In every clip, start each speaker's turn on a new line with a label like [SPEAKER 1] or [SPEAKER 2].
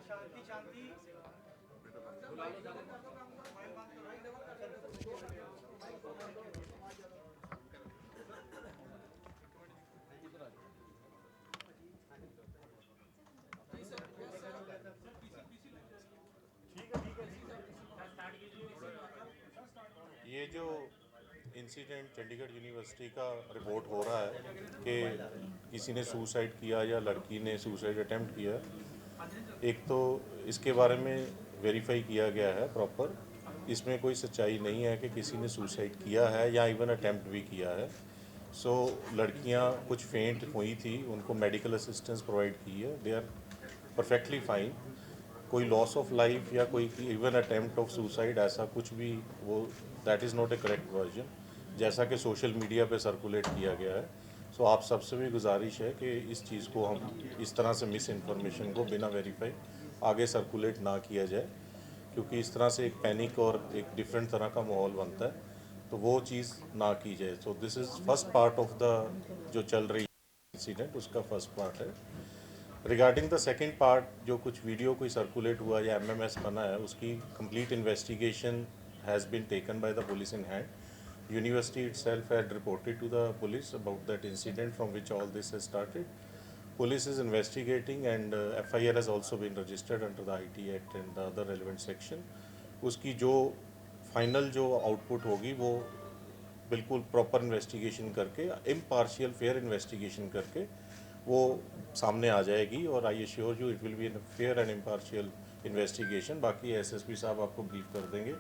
[SPEAKER 1] शांति शांति
[SPEAKER 2] ये जो incident Chandigarh university का रिपोर्ट हो रहा है कि किसी ने सुसाइड किया या लड़की ने सुसाइड अटेम्प्ट किया, एक तो इसके बारे में वेरीफाई किया गया है प्रॉपर। इसमें कोई सच्चाई नहीं है कि किसी ने सुसाइड किया है या इवन अटेम्प्ट भी किया है। सो लड़कियां कुछ फेंट हुई थी, उनको मेडिकल असिस्टेंस प्रोवाइड की है, दे आर परफेक्टली फाइन। कोई लॉस ऑफ लाइफ या कोई इवन अटेम्प्ट ऑफ सुसाइड ऐसा कुछ भी वो that is not A correct version जैसा कि सोशल मीडिया पे सर्कुलेट किया गया है। सो आप सबसे भी गुजारिश है कि इस चीज़ को हम इस तरह से मिस इन्फॉर्मेशन को बिना वेरीफाई आगे सर्कुलेट ना किया जाए, क्योंकि इस तरह से एक पैनिक और एक डिफरेंट तरह का माहौल बनता है, तो वो चीज़ ना की जाए। So this is first part of the जो चल रही इंसिडेंट, उसका फर्स्ट पार्ट है। रिगार्डिंग द सेकेंड पार्ट, जो कुछ वीडियो कोई सर्कुलेट हुआ या एमएमएस बना है, उसकी complete investigation has been taken by the police in hand. University itself had reported to the police about that incident from which all this has started. Police is investigating and FIR has also been registered under the IT Act and the other relevant section. उसकी जो final जो output होगी वो बिल्कुल proper investigation करके, impartial fair investigation करके वो सामने आ जाएगी, और I assure you it will be fair and impartial investigation. बाकी एसएसपी साहब आपको ब्रीफ कर देंगे,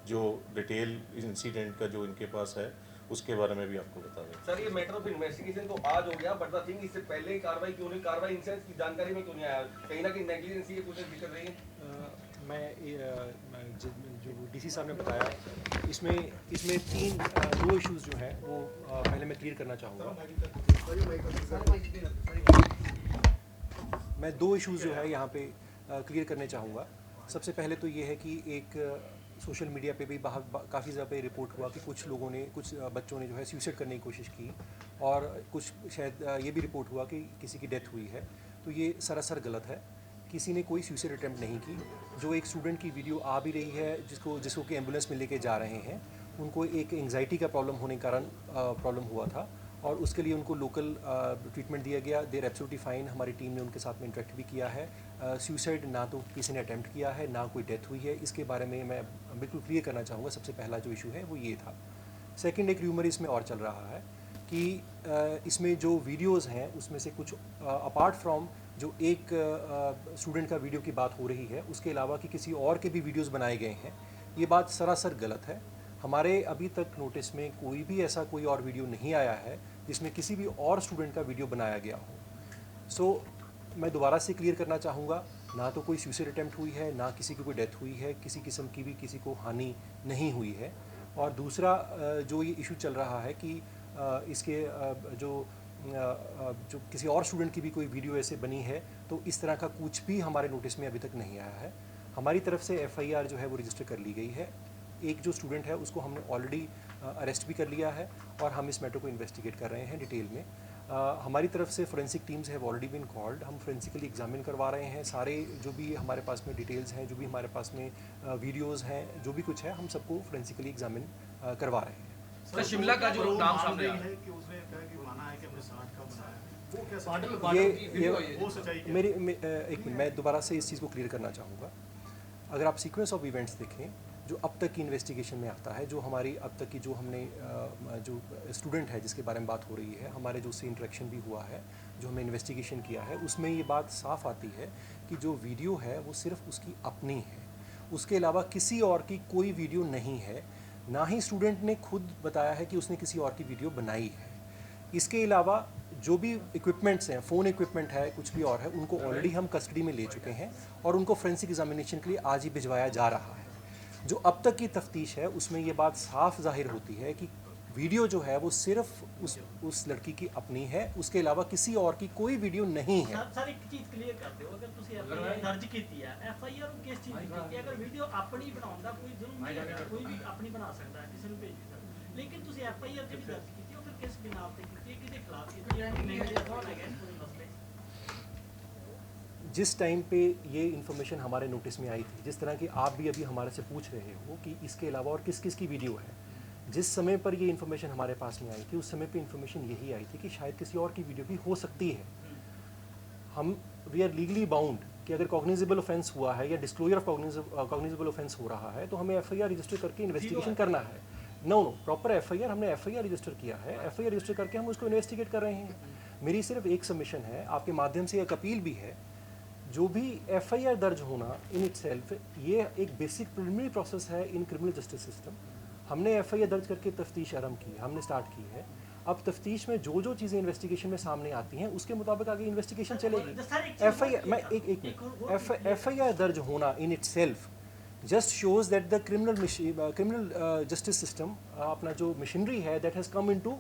[SPEAKER 2] जो डिटेल इंसिडेंट का जो इनके पास है उसके बारे में भी आपको बता दें।
[SPEAKER 3] सर, ये मैटर ऑफ इन्वेस्टिगेशन तो आज हो गया, बट द थिंग इससे पहले ही कार्रवाई क्यों नहीं, कार्रवाई इंसेंस की जानकारी में क्यों नहीं आया? कहीं ना कहीं नेग्लिजेंसी की कुछ दिक्कत रही है?
[SPEAKER 4] जो डीसी साहब ने बताया, इसमें दो इश्यूज जो है वो पहले मैं क्लियर करना चाहूँगा। मैं दो इश्यूज जो है यहाँ पे क्लियर करने चाहूँगा। सबसे पहले तो ये है कि एक सोशल मीडिया पे भी काफ़ी ज़्यादा पे रिपोर्ट हुआ कि कुछ लोगों ने, कुछ बच्चों ने जो है सुसाइड करने की कोशिश की, और कुछ शायद ये भी रिपोर्ट हुआ कि किसी की डेथ हुई है। तो ये सरासर गलत है। किसी ने कोई सुसाइड अटैम्प्ट नहीं की। जो एक स्टूडेंट की वीडियो आ भी रही है, जिसको कि एम्बुलेंस में लेके जा रहे हैं, उनको एक एंग्जाइटी का प्रॉब्लम होने के कारण प्रॉब्लम हुआ था, और उसके लिए उनको लोकल ट्रीटमेंट दिया गया। देर एब्सोल्युटली फाइन। हमारी टीम ने उनके साथ में इंटरेक्ट भी किया है। सुसाइड ना तो किसी ने अटैम्प्ट किया है, ना कोई डेथ हुई है। इसके बारे में मैं बिल्कुल क्लियर करना चाहूँगा। सबसे पहला जो इशू है वो ये था। सेकंड, एक र्यूमर इसमें और चल रहा है कि इसमें जो वीडियोस हैं उसमें से कुछ अपार्ट फ्रॉम जो एक स्टूडेंट का वीडियो की बात हो रही है, उसके अलावा कि किसी और के भी वीडियोस बनाए गए हैं। ये बात सरासर गलत है। हमारे अभी तक नोटिस में कोई भी ऐसा कोई और वीडियो नहीं आया है जिसमें किसी भी और स्टूडेंट का वीडियो बनाया गया हो। सो मैं दोबारा से क्लियर करना चाहूँगा, ना तो कोई सुसाइड अटैम्प्ट हुई है, ना किसी की कोई डेथ हुई है, किसी किस्म की भी किसी को हानि नहीं हुई है। और दूसरा जो ये इशू चल रहा है कि इसके जो किसी और स्टूडेंट की भी कोई वीडियो ऐसे बनी है, तो इस तरह का कुछ भी हमारे नोटिस में अभी तक नहीं आया है। हमारी तरफ से FIR जो है वो रजिस्टर कर ली गई है। एक जो स्टूडेंट है उसको हमने ऑलरेडी अरेस्ट भी कर लिया है, और हम इस मैटर को इन्वेस्टिगेट कर रहे हैं डिटेल में। हमारी तरफ से forensic teams have already been called. हम फोरेंसिकली एग्जामिन करवा रहे हैं सारे जो भी हमारे पास में डिटेल्स हैं, जो भी हमारे पास में वीडियोज़ हैं, जो भी कुछ है, हम सबको फोरेंसिकली एग्जामिन करवा रहे हैं।
[SPEAKER 1] सर, शिमला का जो नाम सामने है कि उसने कहा कि माना है कि अपने साथ का बनाया है, वो कैसे वो सच्चाई क्या?
[SPEAKER 4] एक मिनट, मैं दोबारा से इस चीज़ को क्लियर करना चाहूँगा। अगर आप सीक्वेंस ऑफ इवेंट्स देखें जो अब तक की इन्वेस्टिगेशन में आता है, जो हमारी अब तक की जो हमने जो स्टूडेंट है जिसके बारे में बात हो रही है, हमारे जो उससे इंटरेक्शन भी हुआ है, जो हमने इन्वेस्टिगेशन किया है, उसमें ये बात साफ आती है कि जो वीडियो है वो सिर्फ उसकी अपनी है। उसके अलावा किसी और की कोई वीडियो नहीं है। ना ही स्टूडेंट ने खुद बताया है कि उसने किसी और की वीडियो बनाई है। इसके अलावा जो भी इक्विपमेंट्स हैं, फ़ोन इक्विपमेंट है, कुछ भी और है, उनको ऑलरेडी हम कस्टडी में ले चुके हैं, और उनको फोरेंसिक एग्जामिनेशन के लिए आज ही भिजवाया जा रहा है। जो अब तक की तफ्तीश है उसमें ये बात साफ जाहिर होती है कि वीडियो जो है वो सिर्फ उस लड़की की अपनी है। उसके अलावा किसी और की कोई वीडियो नहीं है।
[SPEAKER 5] सर एक चीज़ क्लियर कर दो, अगर तुसी FIR दर्ज कीती है, FIR किस चीज़ की कीती है? अगर वीडियो अपनी बनाउंदा कोई जुर्म नहीं है, कोई भी अपनी बना सकता है, किसी को भेज सकता है। लेकिन ਤੁਸੀਂ ਐਫਆਈਆਰ ਜਿਹੜੀ ਦਰਜ ਕੀਤੀ ਉਹ ਫਿਰ ਕਿਸ ਬਿਨਾਹ ਤੇ ਕੀਤੀ ਹੈ, ਕਿਹਦੇ ਖਿਲਾਫ ਕੀਤੀ ਹੈ, ਨੇਗੇਟਿਵ ਕੌਣ ਹੈਗਾ ਇਸ ਪੂਰੇ ਮਸਲੇ 'ਚ?
[SPEAKER 4] जिस टाइम पे ये इन्फॉर्मेशन हमारे नोटिस में आई थी, जिस तरह की आप भी अभी हमारे से पूछ रहे हो कि इसके अलावा और किस किस की वीडियो है, जिस समय पर ये इन्फॉर्मेशन हमारे पास में आई थी उस समय पे इन्फॉर्मेशन यही आई थी कि शायद किसी और की वीडियो भी हो सकती है। हम वी आर लीगली बाउंड कि अगर कॉग्निजेबल ऑफेंस हुआ है या डिस्क्लोजर ऑफ कॉग्निजेबल ऑफेंस हो रहा है तो हमें एफआईआर रजिस्टर करके इन्वेस्टिगेशन करना है। नो प्रॉपर एफआईआर, हमने एफआईआर रजिस्टर किया है, एफआईआर रजिस्टर करके हम उसको इन्वेस्टिगेट कर रहे हैं। मेरी सिर्फ एक सबमिशन है, आपके माध्यम से एक अपील भी है, जो भी एफआईआर दर्ज होना इन इटसेल्फ ये एक बेसिक प्रिलिमिनरी प्रोसेस है इन क्रिमिनल जस्टिस सिस्टम। हमने एफआईआर दर्ज करके तफ्तीश आरंभ की है, हमने स्टार्ट की है। अब तफ्तीश में जो जो चीज़ें इन्वेस्टिगेशन में सामने आती हैं उसके मुताबिक आगे इन्वेस्टिगेशन चलेगी। एफआईआर मैं एक मिनट, एफआईआर दर्ज होना in itself just shows that the criminal justice system अपना जो मशीनरी है that has come into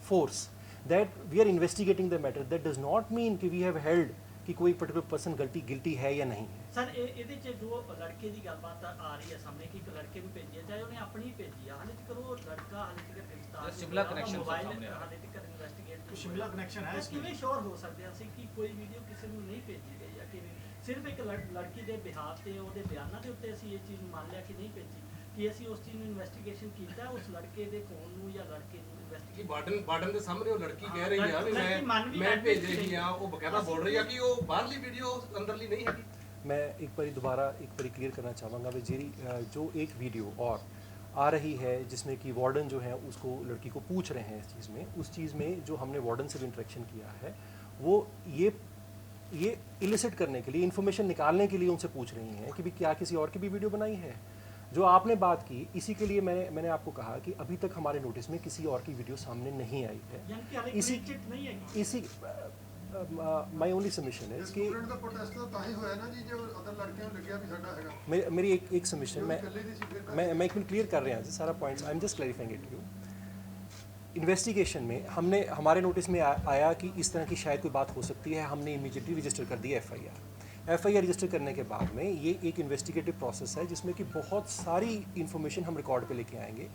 [SPEAKER 4] force, that we are investigating the matter. That does not mean कि वी हैव हेल्ड कि कोई पर्टिकुलर पर्सन गिल्टी है या नहीं है।
[SPEAKER 5] ਸਰ ਇਹਦੇ 'ਚ ਜੋ ਲੜਕੇ ਦੀ ਗੱਲਬਾਤ ਆ ਰਹੀ ਹੈ ਸਾਹਮਣੇ ਕਿ ਇੱਕ ਲੜਕੇ ਨੂੰ ਭੇਜੀ ਹੈ, ਚਾਹੇ ਉਹਨੇ ਆਪਣੀ ਹੀ ਭੇਜੀ ਆ, ਹਾਲੇ ਤੱਕ ਉਹ ਲੜਕਾ ਹਾਲੇ ਤੱਕ ਗ੍ਰਿਫਤਾਰ
[SPEAKER 6] शिमला कनेक्शन
[SPEAKER 5] ਮੋਬਾਈਲ
[SPEAKER 6] सामने आ
[SPEAKER 5] ਹਾਲੇ ਤੱਕ ਇਨਵੈਸਟੀਗੇਟ
[SPEAKER 1] तो शिमला कनेक्शन है
[SPEAKER 5] तो
[SPEAKER 1] इसमें।
[SPEAKER 5] किवें श्योर हो सकते हैं ਅਸੀਂ ਕਿ ਕੋਈ ਵੀਡੀਓ ਕਿਸੇ ਨੂੰ ਨਹੀਂ ਭੇਜੀ ਗਈ ਜਾਂ ਕਿਵੇਂ ਸਿਰਫ ਇੱਕ ਲੜਕੀ ਦੇ ਬਿਹਾਫ ਤੇ ਉਹਦੇ ਬਿਆਨਾਂ ਦੇ ਉੱਤੇ ਅਸੀਂ ਇਹ ਚੀਜ਼ ਮੰਨ ਲਿਆ ਕਿ ਨਹੀਂ ਭੇਜੀ, ਕਿ ਅਸੀਂ ਉਸ ਚੀਜ਼ ਨੂੰ ਇਨਵੈਸਟੀਗੇਸ਼ਨ ਕੀਤਾ ਉਸ ਲੜਕੇ ਦੇ ਫੋਨ ਨੂੰ ਜਾਂ ਲੜਕੇ ਨੂੰ
[SPEAKER 6] ਕਿ
[SPEAKER 5] ਇਨਵੈਸਟੀਗੇਟ
[SPEAKER 6] ਬਾਰਡਨ ਦੇ ਸਾਹਮਣੇ ਉਹ ਲੜਕੀ ਕਹਿ ਰਹੀ ਆ ਵੀ
[SPEAKER 5] ਲੜਕੀ ਮੰਨ ਵੀ
[SPEAKER 6] ਮੈਂ
[SPEAKER 5] ਲੈਂਦੀ
[SPEAKER 6] ਭੇਜ
[SPEAKER 5] ਸੀ।
[SPEAKER 6] ਰਹੀ ਆ, ਉਹ ਬਕਾਇਦਾ ਬੋਲ ਰਹੀ ਆ ਕਿ ਉਹ ਬਾਹਰਲੀ ਵੀਡੀਓ ਅੰਦਰਲੀ नहीं है।
[SPEAKER 4] मैं एक बार दोबारा एक बार क्लियर करना चाहूँगा वे जो एक वीडियो और आ रही है जिसमें कि वार्डन जो है उसको लड़की को पूछ रहे हैं इस चीज़ में, उस चीज़ में जो हमने वार्डन से भी इंटरेक्शन किया है वो ये इलिसिट करने के लिए, इन्फॉर्मेशन निकालने के लिए उनसे पूछ रही हैं कि भी क्या किसी और की भी वीडियो बनाई है। जो आपने बात की इसी के लिए मैंने आपको कहा कि अभी तक हमारे नोटिस में किसी और की वीडियो सामने नहीं आई है।
[SPEAKER 5] यानी कि हाले
[SPEAKER 4] इसी
[SPEAKER 5] क्लीन चिट नहीं है।
[SPEAKER 4] इसी माई ओनली सबमिशन है कि
[SPEAKER 7] स्टूडेंट का प्रोटेस्ट ਤਾਂ ਹੀ ਹੋਇਆ ਨਾ ਜੀ ਜੋ ਅਦਰ ਲੜਕਿਆਂ ਨੂੰ ਲੱਗਿਆ ਵੀ ਸਾਡਾ ਹੈਗਾ।
[SPEAKER 4] मेरी एक सबमिशन मैं क्लियर कर रहा हूँ सारा points, I am just clarifying it to you. Investigation में हमने हमारे नोटिस में आया कि इस तरह की शायद कोई बात हो सकती है, हमने इमीडिएटली रजिस्टर कर दिया एफआईआर रजिस्टर करने के बाद में ये एक इन्वेस्टिगेटिव प्रोसेस है जिसमें कि बहुत सारी इन्फॉर्मेशन हम रिकॉर्ड पे लेके आएंगे।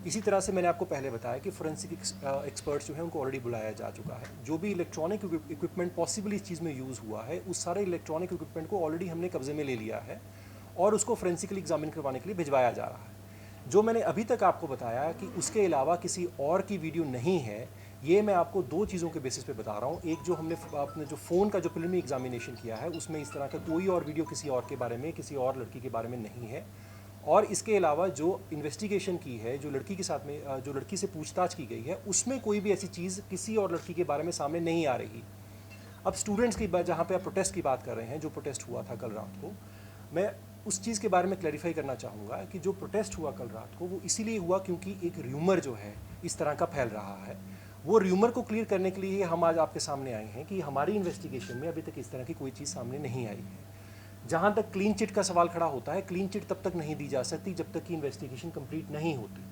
[SPEAKER 4] इसी तरह से मैंने आपको पहले बताया कि फोरेंसिक एक्सपर्ट्स जो है उनको ऑलरेडी बुलाया जा चुका है। जो भी इलेक्ट्रॉनिक इक्विपमेंट पॉसिबली इस चीज़ में यूज़ हुआ है उस सारे इलेक्ट्रॉनिक इक्विपमेंट को ऑलरेडी हमने कब्जे में ले लिया है और उसको फोरेंसिकली एग्जामिन करवाने के लिए भिजवाया जा रहा है। जो मैंने अभी तक आपको बताया कि उसके अलावा किसी और की वीडियो नहीं है, ये मैं आपको दो चीज़ों के बेसिस पे बता रहा हूँ। एक जो हमने अपने जो फ़ोन का जो प्रिलिमिनरी एग्जामिनेशन किया है उसमें इस तरह का कोई और वीडियो किसी और के बारे में, किसी और लड़की के बारे में नहीं है। और इसके अलावा जो इन्वेस्टिगेशन की है, जो लड़की के साथ में जो लड़की से पूछताछ की गई है उसमें कोई भी ऐसी चीज़ किसी और लड़की के बारे में सामने नहीं आ रही। अब स्टूडेंट्स की जहाँ पे आप प्रोटेस्ट की बात कर रहे हैं, जो प्रोटेस्ट हुआ था कल रात को, मैं उस चीज़ के बारे में क्लैरिफाई करना चाहूँगा कि जो प्रोटेस्ट हुआ कल रात को वो इसीलिए हुआ क्योंकि एक र्यूमर जो है इस तरह का फैल रहा है। वो र्यूमर को क्लियर करने के लिए हम आज आपके सामने आए हैं कि हमारी इन्वेस्टिगेशन में अभी तक इस तरह की कोई चीज़ सामने नहीं आई है। जहाँ तक क्लीन चिट का सवाल खड़ा होता है, क्लीन चिट तब तक नहीं दी जा सकती जब तक कि इन्वेस्टिगेशन कंप्लीट नहीं होती।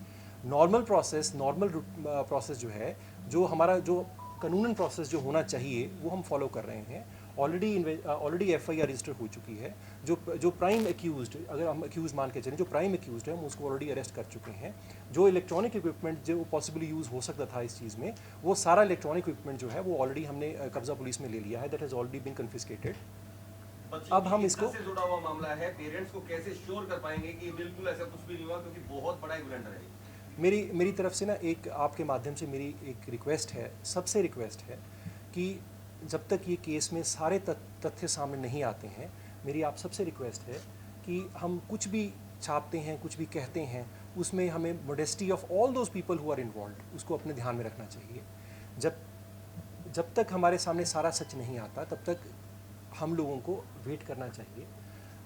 [SPEAKER 4] नॉर्मल प्रोसेस जो है, जो हमारा जो कानूनन प्रोसेस जो होना चाहिए वो हम फॉलो कर रहे हैं। ऑलरेडी एफआईआर रजिस्टर हो चुकी है। जो प्राइम एक्यूज्ड, अगर हम एक्यूज मान के चलें, जो प्राइम एक्यूज्ड है हम उसको ऑलरेडी अरेस्ट कर चुके हैं। जो इलेक्ट्रॉनिक इक्विपमेंट जो पॉसिबली यूज़ हो सकता था इस चीज़ में, वो सारा इलेक्ट्रॉनिक इक्विपमेंट जो है वो ऑलरेडी हमने कब्जा पुलिस में ले लिया है। That has already been confiscated. अब हम इसको
[SPEAKER 3] से जुड़ा हुआ मामला है, पेरेंट्स को कैसे श्योर कर पाएंगे कि बिल्कुल ऐसा कुछ भी नहीं हुआ, क्योंकि बहुत बड़ा एक ब्लंडर है।
[SPEAKER 4] मेरी तरफ से ना एक आपके माध्यम से मेरी एक रिक्वेस्ट है, सबसे रिक्वेस्ट है कि जब तक ये केस में सारे तथ्य सामने नहीं आते हैं, मेरी आप सबसे रिक्वेस्ट है कि हम कुछ भी छापते हैं, कुछ भी कहते हैं, उसमें हमें modesty of all those people who are involve उसको अपने ध्यान में रखना चाहिए। जब तक हमारे सामने सारा सच नहीं आता तब तक हम लोगों को वेट करना चाहिए।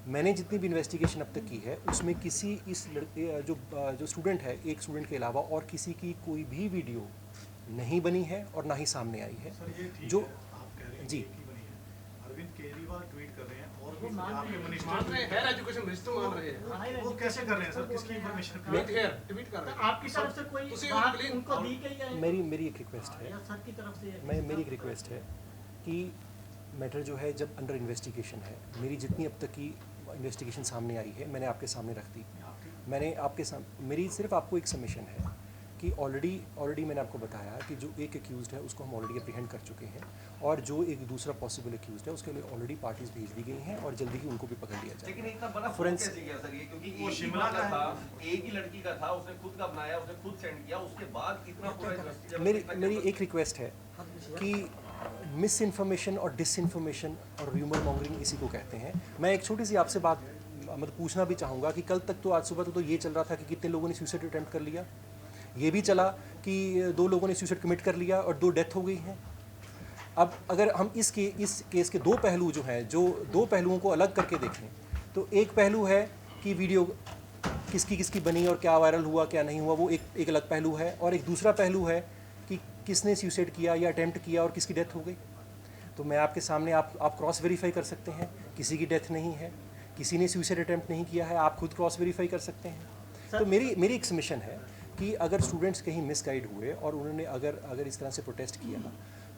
[SPEAKER 4] मैंने जितनी भी इन्वेस्टिगेशन अब तक की है उसमें किसी इस लड़के जो स्टूडेंट है, एक स्टूडेंट के अलावा और किसी की कोई भी वीडियो नहीं बनी है और ना ही सामने आई है।
[SPEAKER 1] सर ये ठीक
[SPEAKER 4] जो
[SPEAKER 1] है, आप कह रहे हैं
[SPEAKER 4] जी।
[SPEAKER 1] कि बनी है। अरविंद केजरीवाल ट्वीट कर रहे हैं और
[SPEAKER 5] वो
[SPEAKER 1] भी
[SPEAKER 5] मान
[SPEAKER 1] आपके
[SPEAKER 5] रहे हैं,
[SPEAKER 1] मिनिस्टर
[SPEAKER 6] मान रहे हैं, एजुकेशन मिनिस्टर मान रहे हैं।
[SPEAKER 1] वो कैसे कर रहे हैं सर, किसकी इन्फॉर्मेशन
[SPEAKER 6] ट्वीट है, ट्वीट कर रहे हैं।
[SPEAKER 5] आपकी तरफ से कोई
[SPEAKER 6] उसी
[SPEAKER 5] बात
[SPEAKER 6] उनके लिए-
[SPEAKER 5] उनको दी गई है
[SPEAKER 4] मेरी एक रिक्वेस्ट है,
[SPEAKER 5] या सर की तरफ से
[SPEAKER 4] मेरी एक रिक्वेस्ट है कि मैटर जो है जब अंडर इन्वेस्टिगेशन है, मेरी जितनी अब तक की इन्वेस्टिगेशन सामने आई है मैंने आपके सामने रख दी। मैंने आपके सामने, मेरी सिर्फ आपको एक सबमिशन है कि ऑलरेडी मैंने आपको बताया कि जो एक एक्यूज़ड है उसको हम ऑलरेडी अप्रीहेंड कर चुके हैं, और जो एक दूसरा पॉसिबल एक्यूज़ड है उसके लिए ऑलरेडी पार्टीज भेज दी गई हैं और जल्दी ही उनको भी पकड़ लिया
[SPEAKER 3] लेकिन
[SPEAKER 4] जाएगा।
[SPEAKER 3] इतना बड़ा
[SPEAKER 4] Forensic-
[SPEAKER 3] कैसे किया सर ये, क्योंकि
[SPEAKER 1] वो
[SPEAKER 3] एक ही
[SPEAKER 1] शिमला
[SPEAKER 3] मामला
[SPEAKER 1] का
[SPEAKER 3] था, एक ही लड़की का था, उसने खुद का बनाया, उसने खुद सेंड किया, उसके बाद इतना पूरा investigation
[SPEAKER 4] मेरी एक रिक्वेस्ट है कि मिस इन्फॉर्मेशन और डिसइंफॉर्मेशन और र्यूमर मॉन्गरिंग इसी को कहते हैं। मैं एक छोटी सी आपसे बात मतलब पूछना भी चाहूँगा कि कल तक तो आज सुबह तो ये चल रहा था कि कितने लोगों ने सुसाइड अटेम्प्ट कर लिया, ये भी चला कि 2 लोगों ने सुसाइड कमिट कर लिया और 2 डेथ हो गई हैं। अब अगर हम इस केस के 2 पहलू जो हैं, जो 2 पहलुओं को अलग करके देखें, तो एक पहलू है कि वीडियो किसकी बनी और क्या वायरल हुआ क्या नहीं हुआ, वो एक अलग पहलू है, और एक दूसरा पहलू है कि किसने सुसाइड किया या अटेम्प्ट किया और किसकी डेथ हो गई। तो मैं आपके सामने आप क्रॉस वेरीफाई कर सकते हैं, किसी की डेथ नहीं है, किसी ने सुसाइड अटेम्प्ट नहीं किया है, आप खुद क्रॉस वेरीफाई कर सकते हैं। तो मेरी एक सबमिशन है कि अगर स्टूडेंट्स कहीं मिसगाइड हुए और उन्होंने अगर इस तरह से प्रोटेस्ट किया,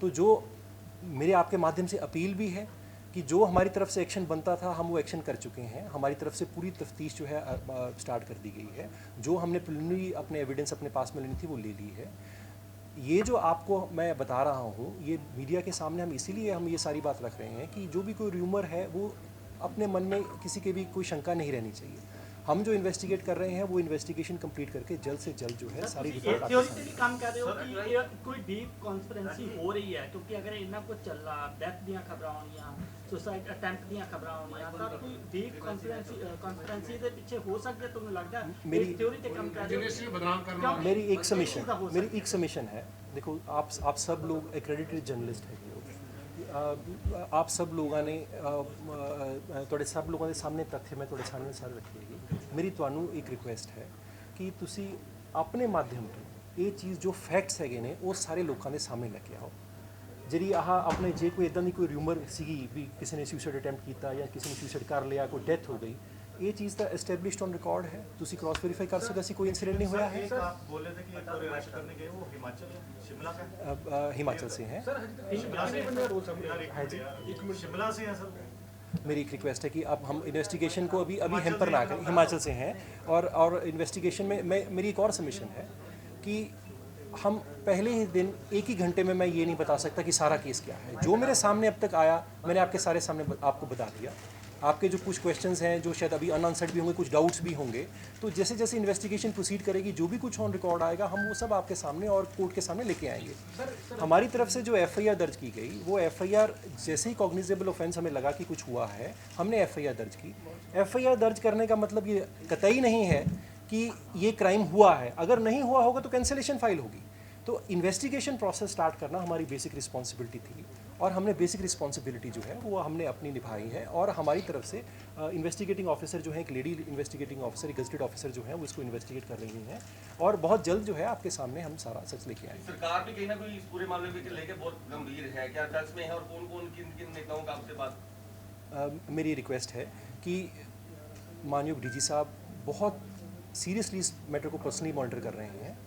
[SPEAKER 4] तो जो मेरे आपके माध्यम से अपील भी है कि जो हमारी तरफ से एक्शन बनता था हम वो एक्शन कर चुके हैं। हमारी तरफ से पूरी तफ्तीश जो है स्टार्ट कर दी गई है। जो हमने प्रिलिमिनरी अपने एविडेंस अपने पास में लेनी थी वो ले ली है। ये जो आपको मैं बता रहा हूँ ये मीडिया के सामने हम इसीलिए हम ये सारी बात रख रहे हैं कि जो भी कोई र्यूमर है वो अपने मन में किसी के भी कोई शंका नहीं रहनी चाहिए। हम जो इन्वेस्टिगेट कर रहे हैं वो इन्वेस्टिगेशन कंप्लीट करके जल्द से जल्द जो है सारी रिपोर्ट आपके सामने।
[SPEAKER 5] भी काम कर रहे हो कि ये कोई डीप कॉन्स्पिरेंसी हो रही है, क्योंकि अगर इन्ना कुछ चल रहा डेथ ਦੀਆਂ ਖਬਰਾਂ ਹੋਣੀਆਂ, ਸੁਸਾਈਡ ਅਟੈਂਪਟ ਦੀਆਂ ਖਬਰਾਂ ਹੋਣੀਆਂ, ਤਾਂ ਕੋਈ ਡੀਪ ਕॉन्स्पिरेंसी ਦੇ ਪਿੱਛੇ ਹੋ ਸਕਦਾ ਤੁਹਾਨੂੰ ਲੱਗਦਾ?
[SPEAKER 4] ਮੇਰੀ
[SPEAKER 5] ਥਿਉਰੀ ਤੇ ਕੰਮ ਕਰ ਰਹੇ ਹੋ,
[SPEAKER 6] बदनाम करना
[SPEAKER 4] मेरी एक सबमिशन है। देखो आप सब लोग एक्रेडिटेड जर्नलिस्ट हैं, आप सब लोगों ने ਤੁਹਾਡੇ सब लोगों के सामने तथ्य मैं ਤੁਹਾਡੇ सामने सारे रखे ਹੈਗੇ। मेरी ਤੁਹਾਨੂੰ एक रिक्वेस्ट है कि ਤੁਸੀਂ अपने माध्यम ਤੋਂ ਇਹ ਚੀਜ਼ ਜੋ ਫੈਕਟਸ ਹੈਗੇ ਨੇ ਉਹ ਸਾਰੇ ਲੋਕਾਂ ਦੇ ਸਾਹਮਣੇ ਲੈ ਕੇ ਆਓ। ਜਿਹੜੀ ਆਪਣੇ ਜੇ ਕੋਈ ਇਦਾਂ ਦੀ ਕੋਈ ਰਿਊਮਰ ਸੀਗੀ ਵੀ ਕਿਸੇ ਨੇ ਸੁਸਾਈਡ ਅਟੈਂਪਟ ਕੀਤਾ ਜਾਂ ਕਿਸੇ ਨੇ ਸੁਸਾਈਡ ਕਰ ਲਿਆ, ਕੋਈ ਡੈਥ ਹੋ ਗਈ, ये चीज़ तो एस्टेब्लिश्ड ऑन रिकॉर्ड है, तुसी क्रॉस वेरीफाई कर सकते ऐसी कोई इंसिडेंट नहीं हुआ है।
[SPEAKER 1] आप बोल रहे थे कि एक और अरेस्ट करने गए, वो हिमाचल शिमला का
[SPEAKER 4] हिमाचल से हैं।
[SPEAKER 1] शिमला से हैं सर।
[SPEAKER 4] मेरी एक रिक्वेस्ट है कि अब हम इन्वेस्टिगेशन को अभी हैम्पर ना करें। हिमाचल से हैं और इन्वेस्टिगेशन में मेरी एक और सबमिशन है कि हम पहले ही दिन एक ही घंटे में मैं ये नहीं बता सकता कि सारा केस क्या है। जो मेरे सामने अब तक आया मैंने आपके सारे सामने आपको बता दिया। आपके जो कुछ क्वेश्चंस हैं जो शायद अभी अनआंसर्ड भी होंगे, कुछ डाउट्स भी होंगे, तो जैसे जैसे इन्वेस्टिगेशन प्रोसीड करेगी जो भी कुछ ऑन रिकॉर्ड आएगा हम वो सब आपके सामने और कोर्ट के सामने लेके आएंगे। हमारी तरफ से जो एफआईआर दर्ज की गई वो एफआईआर जैसे ही कॉग्निजेबल ऑफेंस हमें लगा कि कुछ हुआ है हमने एफआईआर दर्ज की। एफआईआर दर्ज करने का मतलब ये कतई नहीं है कि ये क्राइम हुआ है। अगर नहीं हुआ होगा तो कैंसिलेशन फाइल होगी। तो इन्वेस्टिगेशन प्रोसेस स्टार्ट करना हमारी बेसिक रिस्पॉन्सिबिलिटी थी और हमने बेसिक रिस्पॉन्सिबिलिटी जो है वो हमने अपनी निभाई है। और हमारी तरफ से इन्वेस्टिगेटिंग ऑफिसर जो है, एक लेडी इन्वेस्टिगेटिंग ऑफिसर, एक गजटेड ऑफिसर जो है वो इसको इन्वेस्टिगेट कर रही हैं और बहुत जल्द जो है आपके सामने हम सारा सच लेके आएंगे।
[SPEAKER 3] सरकार भी कहीं ना कहीं इस पूरे मामले को लेकर बहुत गंभीर है, क्या टच में है और कौन किन किन नेताओं का आपसे बात?
[SPEAKER 4] मेरी रिक्वेस्ट है कि माननीय डीजी साहब बहुत सीरियसली इस मैटर को पर्सनली मॉनिटर कर रहे हैं।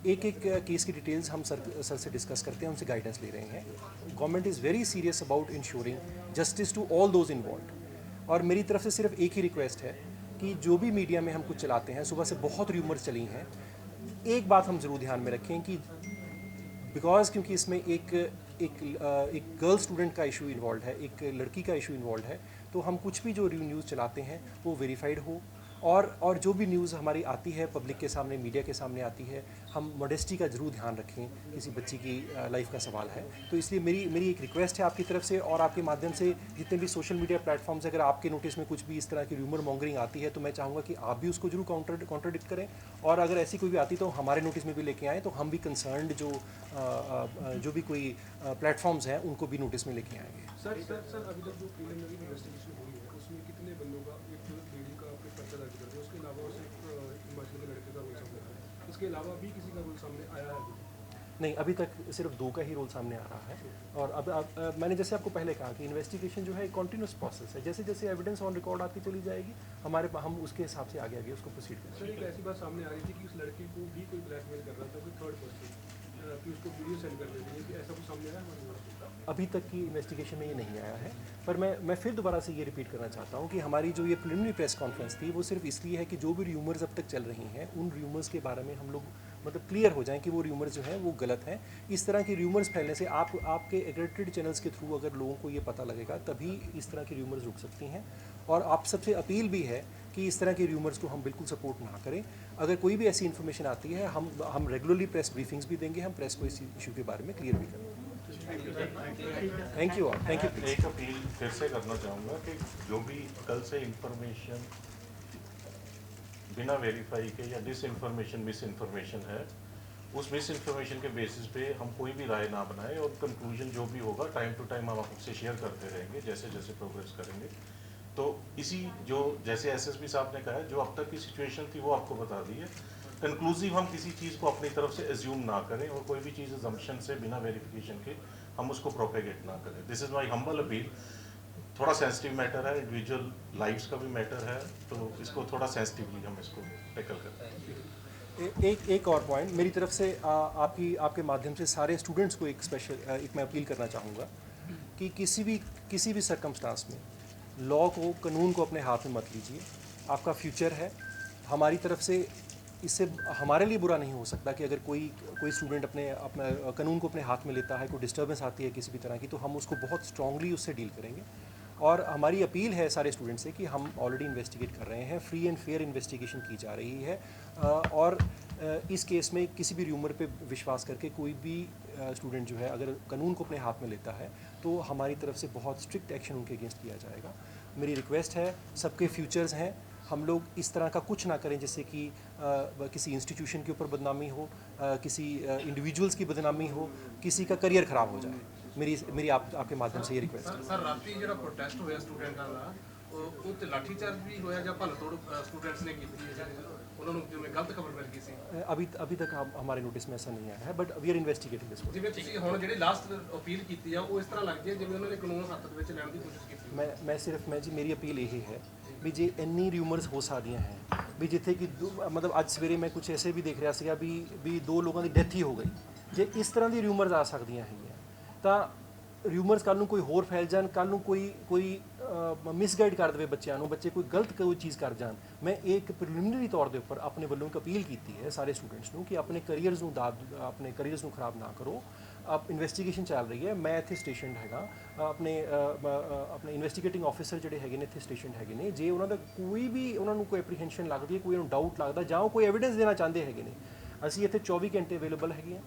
[SPEAKER 4] एक केस की डिटेल्स हम सर से डिस्कस करते हैं, उनसे गाइडेंस ले रहे हैं। Government is very serious about ensuring justice to all those involve. और मेरी तरफ से सिर्फ एक ही रिक्वेस्ट है कि जो भी मीडिया में हम कुछ चलाते हैं, सुबह से बहुत र्यूमर्स चली हैं, एक बात हम ज़रूर ध्यान में रखें कि क्योंकि इसमें एक गर्ल स्टूडेंट का इशू इन्वॉल्व है, एक लड़की का इशू इन्वॉल्व है, तो हम कुछ भी जो न्यूज़ चलाते हैं वो वेरीफाइड हो और जो भी न्यूज़ हमारी आती है पब्लिक के सामने, मीडिया के सामने आती है, हम मॉडेस्टी का ज़रूर ध्यान रखें। किसी बच्ची की लाइफ का सवाल है, तो इसलिए मेरी एक रिक्वेस्ट है आपकी तरफ से और आपके माध्यम से जितने भी सोशल मीडिया प्लेटफॉर्म्स, अगर आपके नोटिस में कुछ भी इस तरह की र्यूमर मॉन्गरिंग आती है तो मैं चाहूँगा कि आप भी उसको जरूर कॉन्ट्राडिक्ट करें और अगर ऐसी कोई भी आती तो हमारे नोटिस में भी लेके आएँ, तो हम भी कंसर्न्ड जो भी कोई प्लेटफॉर्म्स हैं उनको भी नोटिस में लेके आएँगे।
[SPEAKER 8] सर अभी तक जो प्रीलिमिनरी इन्वेस्टिगेशन हुई है उसमें कितने बंदों का, एक लेडी का आपने पर्चा दर्ज कर दिया, उसके अलावा सिर्फ हिमाचल के लड़के का रोल सामने आया है, इसके अलावा भी किसी का रोल सामने आया है?
[SPEAKER 4] नहीं, अभी तक सिर्फ 2 का ही रोल सामने आ रहा है। और अब मैंने जैसे आपको पहले कहा कि इन्वेस्टिगेशन जो है कॉन्टिन्यूस प्रोसेस है, जैसे जैसे एविडेंस ऑन रिकॉर्ड आती चली जाएगी हम उसके हिसाब से आगे उसको प्रोसीड करेंगे।
[SPEAKER 8] सर एक ऐसी बात सामने आ रही थी कि उस लड़की को भी कोई ब्लैकमेल कर रहा था, कोई थर्ड पर्सन, कि उसको वीडियो सेंड कर देती है, कि ऐसा कुछ सामने आया हमारे?
[SPEAKER 4] अभी तक की इन्वेस्टिगेशन में ये नहीं आया है, पर मैं फिर दोबारा से ये रिपीट करना चाहता हूँ कि हमारी जो ये प्रिलिमिनरी प्रेस कॉन्फ्रेंस थी वो सिर्फ इसलिए है कि जो भी र्यूमर्स अब तक चल रही हैं उन र्यूमर्स के बारे में हम लोग मतलब क्लियर हो जाएं कि वो र्यूमर्स जो हैं वो गलत हैं। इस तरह के र्यूमर्स फैलने से आपके एक्रेडिटेड चैनल्स के थ्रू अगर लोगों को ये पता लगेगा तभी इस तरह के र्यूमर्स रुक सकती हैं। और आप सबसे अपील भी है कि इस तरह के र्यूमर्स को हम बिल्कुल सपोर्ट ना करें। अगर कोई भी ऐसी इन्फॉर्मेशन आती है हम रेगुलरली प्रेस ब्रीफिंग्स भी देंगे, हम प्रेस को इस इशू के बारे में क्लियर भी करेंगे। Thank you all, thank you.
[SPEAKER 2] एक अपील फिर से करना चाहूँगा कि जो भी कल से इंफॉर्मेशन बिना वेरीफाई के या मिस इन्फॉर्मेशन है, उस मिस इन्फॉर्मेशन के बेसिस पे हम कोई भी राय ना बनाएं और कंक्लूजन जो भी होगा टाइम टू टाइम हम आपसे शेयर करते रहेंगे जैसे जैसे प्रोग्रेस करेंगे। तो इसी जो जैसे एसएसपी साहब ने कहा है, जो अब तक की सिचुएशन थी वो आपको बता दी है। कंक्लूसिव हम किसी चीज़ को अपनी तरफ से एज्यूम ना करें और कोई भी चीज़ अजम्पशन से बिना वेरिफिकेशन के हम उसको प्रोपेगेट ना करें। This is my humble appeal. थोड़ा सेंसिटिव मैटर है, इंडिविजुअल लाइफ्स का भी मैटर है, तो इसको थोड़ा सेंसिटिवली हम इसको टैकल करते हैं।
[SPEAKER 4] एक और पॉइंट मेरी तरफ से आपके माध्यम से सारे स्टूडेंट्स को एक मैं अपील करना चाहूँगा कि किसी भी सर्कमस्टांस में लॉ को, कानून को अपने हाथ में मत लीजिए। आपका फ्यूचर है। हमारी तरफ से इससे हमारे लिए बुरा नहीं हो सकता कि अगर कोई स्टूडेंट अपना कानून को अपने हाथ में लेता है, कोई डिस्टर्बेंस आती है किसी भी तरह की, तो हम उसको बहुत स्ट्रांगली उससे डील करेंगे। और हमारी अपील है सारे स्टूडेंट से कि हम ऑलरेडी इन्वेस्टिगेट कर रहे हैं, फ्री एंड फेयर इन्वेस्टिगेशन की जा रही है। और इस केस में किसी भी र्यूमर पे विश्वास करके कोई भी स्टूडेंट जो है अगर कानून को अपने हाथ में लेता है तो हमारी तरफ से बहुत स्ट्रिक्ट एक्शन उनके अगेंस्ट किया जाएगा। मेरी रिक्वेस्ट है, सबके फ्यूचर्स हैं, हम लोग इस तरह का कुछ ना करें जिससे कि किसी इंस्टीट्यूशन के ऊपर बदनामी हो, किसी इंडिविजुअल्स की बदनामी हो, किसी का करियर ख़राब हो जाए। मेरी आपके माध्यम से ये रिक्वेस्ट है।
[SPEAKER 6] ਸਰ ਰਾਤੀ ਜਿਹੜਾ ਪ੍ਰੋਟੈਸਟ ਹੋਇਆ ਸਟੂਡੈਂਟਾਂ ਦਾ ਉਹ ਤੇ ਲਾਠੀ ਚਾਰਜ ਵੀ ਹੋਇਆ ਜਾਂ ਭੰਨ ਤੋੜ ਸਟੂਡੈਂਟਸ ਨੇ ਕੀਤੀ ਹੈ, ਉਹਨਾਂ ਨੂੰ ਜਿਵੇਂ ਗਲਤ ਖਬਰ ਮਿਲ ਗਈ ਸੀ?
[SPEAKER 4] अभी तक हमारे नोटिस में ऐसा नहीं आया है, but we are investigating this.
[SPEAKER 6] ਜਿਵੇਂ ਤੁਸੀਂ ਹੁਣ ਜਿਹੜੀ ਲਾਸਟ ਅਪੀਲ ਕੀਤੀ ਆ ਉਹ ਇਸ ਤਰ੍ਹਾਂ ਲੱਗਦੀ ਹੈ ਜਿਵੇਂ ਉਹਨਾਂ ਨੇ ਕਾਨੂੰਨ ਹੱਥ ਦੇ ਵਿੱਚ ਲੈਣ ਦੀ ਕੋਸ਼ਿਸ਼ ਕੀਤੀ।
[SPEAKER 4] मैं जी मेरी अपील यही है भी जे ਇੰਨੀ ਰਿਊਮਰਸ ਹੋ ਸਕਦੀਆਂ ਹੈ ਵੀ ਜਿੱਥੇ ਕਿ ਮਤਲਬ ਅੱਜ ਸਵੇਰੇ ਮੈਂ ਕੁਝ ਐਸੇ ਵੀ ਦੇਖ ਰਿਹਾ ਸੀਗਾ ਵੀ 2 ਲੋਕਾਂ ਦੀ ਡੈਥ ਹੀ ਹੋ ਗਈ। ਜੇ ਇਸ ਤਰ੍ਹਾਂ ਦੀ ਰਿਊਮਰਸ ਆ ਸਕਦੀਆਂ ਹੈਗੀਆਂ ਤਾਂ ਰਿਊਮਰਸ ਕੱਲ੍ਹ ਨੂੰ ਕੋਈ ਹੋਰ ਫੈਲ ਜਾਣ, ਕੱਲ੍ਹ ਨੂੰ ਕੋਈ ਮਿਸਗਾਈਡ ਕਰ ਦੇਵੇ ਬੱਚਿਆਂ ਨੂੰ, ਬੱਚੇ ਕੋਈ ਗਲਤ ਕੋਈ ਚੀਜ਼ ਕਰ ਜਾਣ। ਮੈਂ ਇੱਕ ਪ੍ਰੀਲਿਮਿਨਰੀ ਤੌਰ ਦੇ ਉੱਪਰ ਆਪਣੇ ਵੱਲੋਂ ਇੱਕ ਅਪੀਲ ਕੀਤੀ ਹੈ ਸਾਰੇ ਸਟੂਡੈਂਟਸ ਨੂੰ ਕਿ ਆਪਣੇ ਕਰੀਅਰਸ ਨੂੰ ਖਰਾਬ ਨਾ ਕਰੋ। ਆਪ ਇਨਵੈਸਟੀਗੇਸ਼ਨ ਚੱਲ ਰਹੀ ਹੈ, ਮੈਂ ਇੱਥੇ ਸਟੇਸ਼ਨਡ ਹੈਗਾ, ਆਪਣੇ ਇਨਵੈਸਟੀਗੇਟਿੰਗ ਆਫਿਸਰ ਜਿਹੜੇ ਹੈਗੇ ਨੇ ਇੱਥੇ ਸਟੇਸ਼ਨਡ ਹੈਗੇ ਨੇ। ਜੇ ਉਹਨਾਂ ਦਾ ਕੋਈ ਵੀ ਉਹਨਾਂ ਨੂੰ ਕੋਈ ਐਪਰੀਹੈਂਸ਼ਨ ਲੱਗਦੀ ਹੈ, ਕੋਈ ਉਹਨਾਂ ਨੂੰ ਡਾਊਟ ਲੱਗਦਾ ਜਾਂ ਉਹ ਕੋਈ ਐਵੀਡੈਂਸ ਦੇਣਾ ਚਾਹੁੰਦੇ ਹੈਗੇ ਨੇ, ਅਸੀਂ ਇੱਥੇ 24 ਘੰਟੇ ਅਵੇਲੇਬਲ ਹੈਗੇ ਹਾਂ।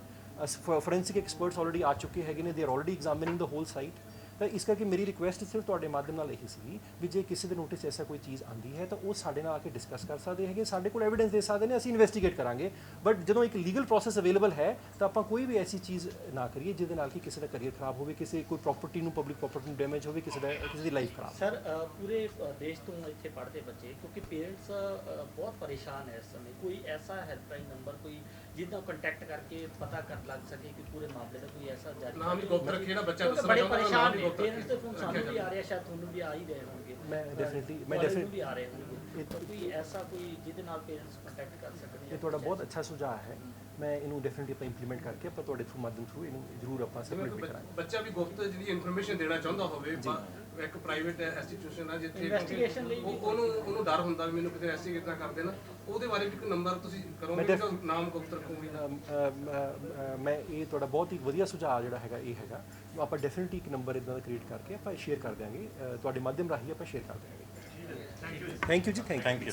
[SPEAKER 4] ਫੋਰੈਂਸਿਕ ਐਕਸਪਰਟਸ ਆਲਰੇਡੀ ਆ ਚੁੱਕੇ ਹੈਗੇ ਨੇ, they are already ਐਗਜ਼ਾਮਿਨਿੰਗ the hole site. ਤਾਂ ਇਸ ਕਰਕੇ ਮੇਰੀ ਰਿਕੁਐਸਟ ਸਿਰਫ ਤੁਹਾਡੇ ਮਾਧਿਅਮ ਨਾਲ ਇਹੀ ਸੀਗੀ ਵੀ ਜੇ ਕਿਸੇ ਦੇ ਨੋਟਿਸ ਐਸਾ ਕੋਈ ਚੀਜ਼ ਆਉਂਦੀ ਹੈ ਤਾਂ ਉਹ ਸਾਡੇ ਨਾਲ ਆ ਕੇ ਡਿਸਕਸ ਕਰ ਸਕਦੇ ਹੈਗੇ, ਸਾਡੇ ਕੋਲ ਐਵੀਡੈਂਸ ਦੇ ਸਕਦੇ ਨੇ, ਅਸੀਂ ਇਨਵੈਸਟੀਗੇਟ ਕਰਾਂਗੇ। ਬਟ ਜਦੋਂ ਇੱਕ ਲੀਗਲ ਪ੍ਰੋਸੈਸ ਅਵੇਲੇਬਲ ਹੈ ਤਾਂ ਆਪਾਂ ਕੋਈ ਵੀ ਐਸੀ ਚੀਜ਼ ਨਾ ਕਰੀਏ ਜਿਹਦੇ ਨਾਲ ਕਿ ਕਿਸੇ ਦਾ ਕਰੀਅਰ ਖਰਾਬ ਹੋਵੇ, ਕੋਈ ਪ੍ਰਾਪਰਟੀ ਨੂੰ, ਪਬਲਿਕ ਪ੍ਰਾਪਰਟੀ ਨੂੰ ਡੈਮੇਜ ਹੋਵੇ, ਕਿਸੇ ਦੀ ਲਾਈਫ ਖਰਾਬ।
[SPEAKER 5] ਸਰ ਪੂਰੇ ਦੇਸ਼ ਤੋਂ ਇੱਥੇ ਪੜ੍ਹਦੇ ਬੱਚੇ, ਕਿਉਂਕਿ ਪੇਰੈਂਟਸ ਬਹੁਤ ਪਰੇਸ਼ਾਨ ਹੈ ਇਸ ਸਮੇਂ, ਕੋਈ ਐਸਾ ਹੈਲਪਲਾਈਨ ਨੰਬਰ ਕੋਈ ਜਿਹਦਾ ਕੰਟੈਕਟ ਕਰਕੇ ਪਤਾ ਕਰ ਲੱਗ ਸਕੇ ਕਿ ਪੂਰੇ ਮਾਮਲੇ ਦਾ ਕੋਈ ਐਸਾ ਜਾਰੀ
[SPEAKER 6] ਨਾਮ ਵੀ ਗੁਪਤ ਰੱਖੇ ਨਾ ਬੱਚਾ ਦੱਸਣਾ
[SPEAKER 5] ਬੜੇ
[SPEAKER 6] ਚਾਹੁੰਦਾ
[SPEAKER 5] ਪਰੇਸ਼ਾਨ ਨੇ ਪੇਰੈਂਟਸ ਤੇ ਫੋਨ ਸਾਨੂੰ ਵੀ ਆ ਰਿਹਾ, ਸ਼ਾਇਦ ਤੁਹਾਨੂੰ ਵੀ ਆ ਹੀ ਰਹੇ ਹੋਣਗੇ।
[SPEAKER 4] ਮੈਂ ਡੈਫੀਨਿਟਲੀ
[SPEAKER 5] ਵੀ ਆ ਰਹੇ ਹੋਣਗੇ, ਤਾਂ ਕੋਈ ਐਸਾ ਕੋਈ ਜਿਹਦੇ ਨਾਲ ਪੇਰੈਂਟਸ ਕੰਟੈਕਟ ਕਰ ਸਕਣ।
[SPEAKER 4] ਇਹ ਤੁਹਾਡਾ ਬਹੁਤ ਅੱਛਾ ਸੁਝਾਅ ਹੈ, ਮੈਂ ਇਹਨੂੰ ਡੈਫੀਨਿਟਲੀ ਆਪਾਂ ਇੰਪਲੀਮੈਂਟ ਕਰਕੇ ਆਪਾਂ ਤੁਹਾਡੇ ਥਰੂ ਮਾਧਿਅਮ ਥਰੂ ਇਹਨੂੰ ਜ਼ਰੂਰ ਆਪਾਂ ਸਬਮਿਟ ਵੀ ਕਰਾਂਗੇ।
[SPEAKER 6] ਬੱਚਾ ਵੀ ਗੁਪਤ ਜਿਹੜੀ ਇਨਫੋਰਮੇਸ਼ਨ ਦੇਣਾ ਚਾਹੁੰਦਾ ਹੋਵੇ, ਇੱਕ ਪ੍ਰਾਈਵੇਟ ਇੰਸਟੀਟਿਊਸ਼ਨ ਹੈ ਜਿੱਥੇ
[SPEAKER 5] ਇਨਵੈਸਟੀਗੇਸ਼ਨ ਲਈ
[SPEAKER 6] ਉਹਨੂੰ ਡਰ ਹੁੰਦਾ ਵੀ ਮੈਨੂੰ ਕਿਤੇ ਇਨਵੈਸਟੀਗੇਟ ਨਾ ਕਰ ਦੇਣਾ, ਉਹਦੇ ਬਾਰੇ ਵੀ ਕੋਈ ਨੰਬਰ ਤੁਸੀਂ ਕਰੋਗੇ, ਨਾਮ ਗੁਪਤ ਰੱਖੋਗੇ?
[SPEAKER 4] ਮੈਂ ਇਹ ਤੁਹਾਡਾ ਬਹੁਤ ਹੀ ਵਧੀਆ ਸੁਝਾਅ ਜਿਹੜਾ ਹੈਗਾ ਇਹ ਹੈਗਾ, ਆਪਾਂ ਡੈਫੀਨਿਟਲੀ ਇੱਕ ਨੰਬਰ ਇੱਦਾਂ ਦਾ ਕ੍ਰੀਏਟ ਕਰਕੇ ਆਪਾਂ ਸ਼ੇਅਰ ਕਰ ਦਿਆਂਗੇ, ਤੁਹਾਡੇ ਮਾਧਿਅਮ ਰਾਹੀਂ ਆਪਾਂ ਸ਼ੇਅਰ ਕਰ ਦਿਆਂਗੇ। ਥੈਂਕ ਯੂ ਜੀ, ਥੈਂਕ ਯੂ।